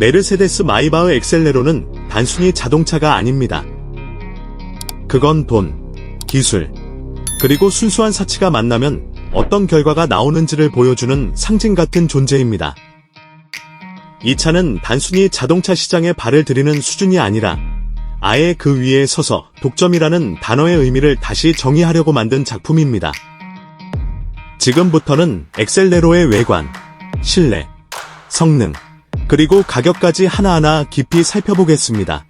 메르세데스 마이바흐 엑셀레로는 단순히 자동차가 아닙니다. 그건 돈, 기술, 그리고 순수한 사치가 만나면 어떤 결과가 나오는지를 보여주는 상징 같은 존재입니다. 이 차는 단순히 자동차 시장에 발을 들이는 수준이 아니라 아예 그 위에 서서 독점이라는 단어의 의미를 다시 정의하려고 만든 작품입니다. 지금부터는 엑셀레로의 외관, 실내, 성능, 그리고 가격까지 하나하나 깊이 살펴보겠습니다.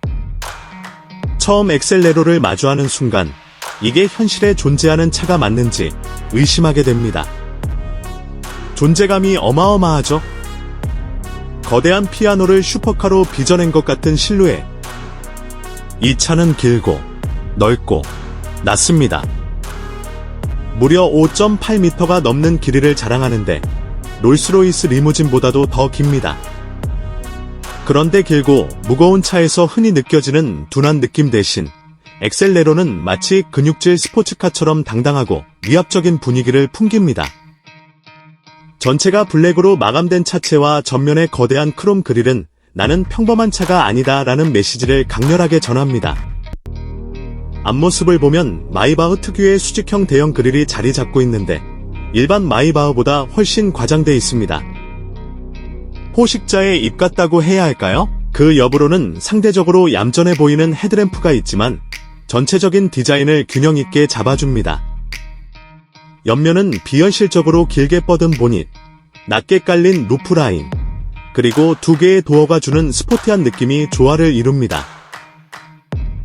처음 엑셀레로를 마주하는 순간 이게 현실에 존재하는 차가 맞는지 의심하게 됩니다. 존재감이 어마어마하죠? 거대한 피아노를 슈퍼카로 빚어낸 것 같은 실루엣. 이 차는 길고 넓고 낮습니다. 무려 5.8m가 넘는 길이를 자랑하는데 롤스로이스 리무진보다도 더 깁니다. 그런데 길고 무거운 차에서 흔히 느껴지는 둔한 느낌 대신 엑셀레로는 마치 근육질 스포츠카처럼 당당하고 위압적인 분위기를 풍깁니다. 전체가 블랙으로 마감된 차체와 전면의 거대한 크롬 그릴은 나는 평범한 차가 아니다 라는 메시지를 강렬하게 전합니다. 앞모습을 보면 마이바흐 특유의 수직형 대형 그릴이 자리 잡고 있는데 일반 마이바흐보다 훨씬 과장돼 있습니다. 포식자의 입 같다고 해야 할까요? 그 옆으로는 상대적으로 얌전해 보이는 헤드램프가 있지만 전체적인 디자인을 균형 있게 잡아줍니다. 옆면은 비현실적으로 길게 뻗은 보닛, 낮게 깔린 루프라인, 그리고 두 개의 도어가 주는 스포티한 느낌이 조화를 이룹니다.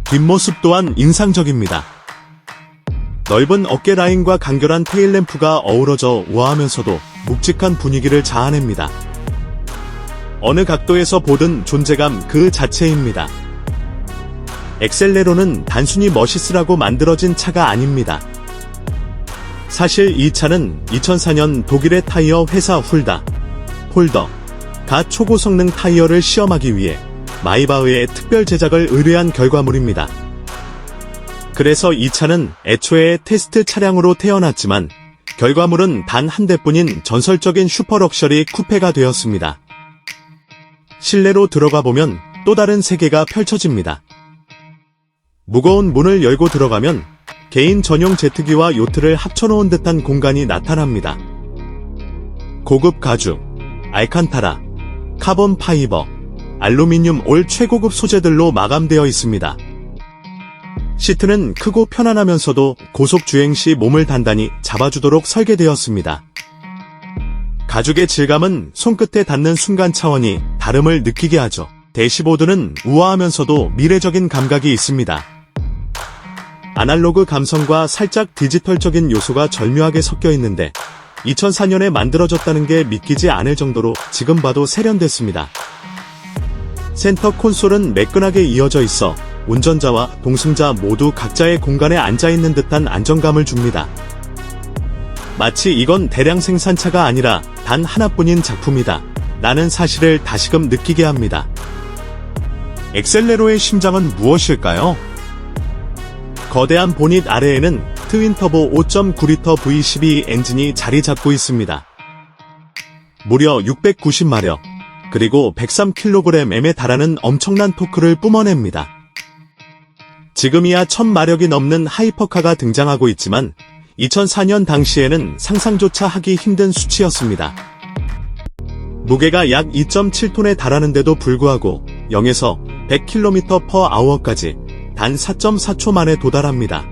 뒷모습 또한 인상적입니다. 넓은 어깨 라인과 간결한 테일램프가 어우러져 우아하면서도 묵직한 분위기를 자아냅니다. 어느 각도에서 보든 존재감 그 자체입니다. 엑셀레로는 단순히 멋있으라고 만들어진 차가 아닙니다. 사실 이 차는 2004년 독일의 타이어 회사 홀더가 초고성능 타이어를 시험하기 위해 마이바흐의 특별 제작을 의뢰한 결과물입니다. 그래서 이 차는 애초에 테스트 차량으로 태어났지만 결과물은 단 한 대뿐인 전설적인 슈퍼럭셔리 쿠페가 되었습니다. 실내로 들어가 보면 또 다른 세계가 펼쳐집니다. 무거운 문을 열고 들어가면 개인 전용 제트기와 요트를 합쳐놓은 듯한 공간이 나타납니다. 고급 가죽, 알칸타라, 카본 파이버, 알루미늄 올 최고급 소재들로 마감되어 있습니다. 시트는 크고 편안하면서도 고속 주행 시 몸을 단단히 잡아주도록 설계되었습니다. 가죽의 질감은 손끝에 닿는 순간 차원이 다름을 느끼게 하죠. 대시보드는 우아하면서도 미래적인 감각이 있습니다. 아날로그 감성과 살짝 디지털적인 요소가 절묘하게 섞여 있는데 2004년에 만들어졌다는 게 믿기지 않을 정도로 지금 봐도 세련됐습니다. 센터 콘솔은 매끈하게 이어져 있어 운전자와 동승자 모두 각자의 공간에 앉아있는 듯한 안정감을 줍니다. 마치 이건 대량 생산차가 아니라 단 하나뿐인 작품이다 라는 사실을 다시금 느끼게 합니다. 엑셀레로의 심장은 무엇일까요? 거대한 보닛 아래에는 트윈터보 5.9L V12 엔진이 자리 잡고 있습니다. 무려 690마력, 그리고 103kg에 달하는 엄청난 토크를 뿜어냅니다. 지금이야 1000마력이 넘는 하이퍼카가 등장하고 있지만 2004년 당시에는 상상조차 하기 힘든 수치였습니다. 무게가 약 2.7톤에 달하는데도 불구하고 0에서 100km/h까지 단 4.4초 만에 도달합니다.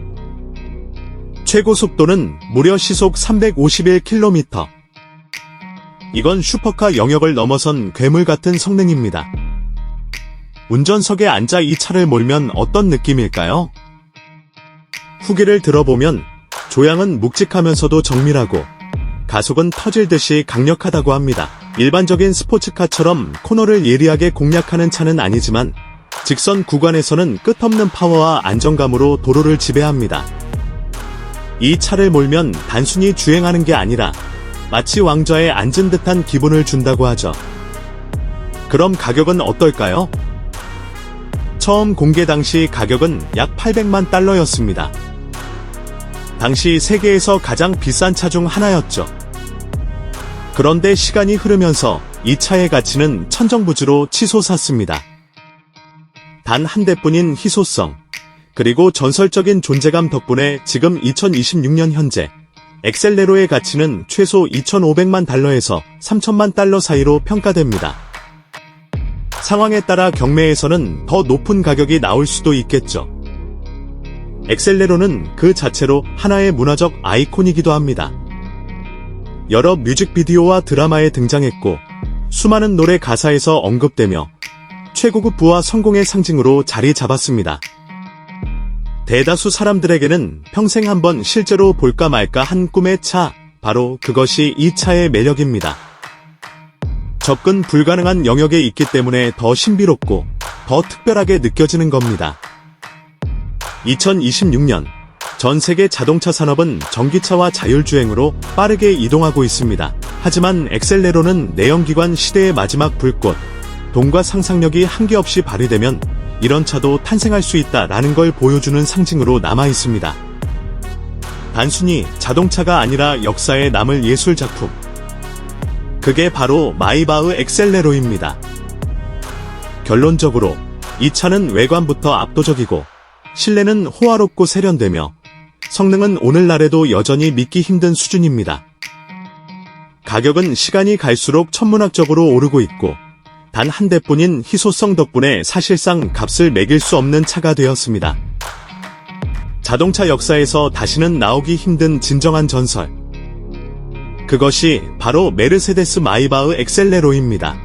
최고 속도는 무려 시속 351km. 이건 슈퍼카 영역을 넘어선 괴물 같은 성능입니다. 운전석에 앉아 이 차를 몰면 어떤 느낌일까요? 후기를 들어보면 조향은 묵직하면서도 정밀하고 가속은 터질듯이 강력하다고 합니다. 일반적인 스포츠카처럼 코너를 예리하게 공략하는 차는 아니지만 직선 구간에서는 끝없는 파워와 안정감으로 도로를 지배합니다. 이 차를 몰면 단순히 주행하는 게 아니라 마치 왕좌에 앉은 듯한 기분을 준다고 하죠. 그럼 가격은 어떨까요? 처음 공개 당시 가격은 약 800만 달러였습니다. 당시 세계에서 가장 비싼 차 중 하나였죠. 그런데 시간이 흐르면서 이 차의 가치는 천정부지로 치솟았습니다. 단 한 대뿐인 희소성, 그리고 전설적인 존재감 덕분에 지금 2026년 현재 엑셀레로의 가치는 최소 2,500만 달러에서 3천만 달러 사이로 평가됩니다. 상황에 따라 경매에서는 더 높은 가격이 나올 수도 있겠죠. 엑셀레로는 그 자체로 하나의 문화적 아이콘이기도 합니다. 여러 뮤직비디오와 드라마에 등장했고 수많은 노래 가사에서 언급되며 최고급 부와 성공의 상징으로 자리 잡았습니다. 대다수 사람들에게는 평생 한번 실제로 볼까 말까 한 꿈의 차, 바로 그것이 이 차의 매력입니다. 접근 불가능한 영역에 있기 때문에 더 신비롭고 더 특별하게 느껴지는 겁니다. 2026년 전 세계 자동차 산업은 전기차와 자율주행으로 빠르게 이동하고 있습니다. 하지만 엑셀레로는 내연기관 시대의 마지막 불꽃, 돈과 상상력이 한계없이 발휘되면 이런 차도 탄생할 수 있다라는 걸 보여주는 상징으로 남아 있습니다. 단순히 자동차가 아니라 역사에 남을 예술 작품. 그게 바로 마이바흐 엑셀레로입니다. 결론적으로 이 차는 외관부터 압도적이고 실내는 호화롭고 세련되며 성능은 오늘날에도 여전히 믿기 힘든 수준입니다. 가격은 시간이 갈수록 천문학적으로 오르고 있고 단 한 대뿐인 희소성 덕분에 사실상 값을 매길 수 없는 차가 되었습니다. 자동차 역사에서 다시는 나오기 힘든 진정한 전설. 그것이 바로 메르세데스 마이바흐 엑셀레로입니다.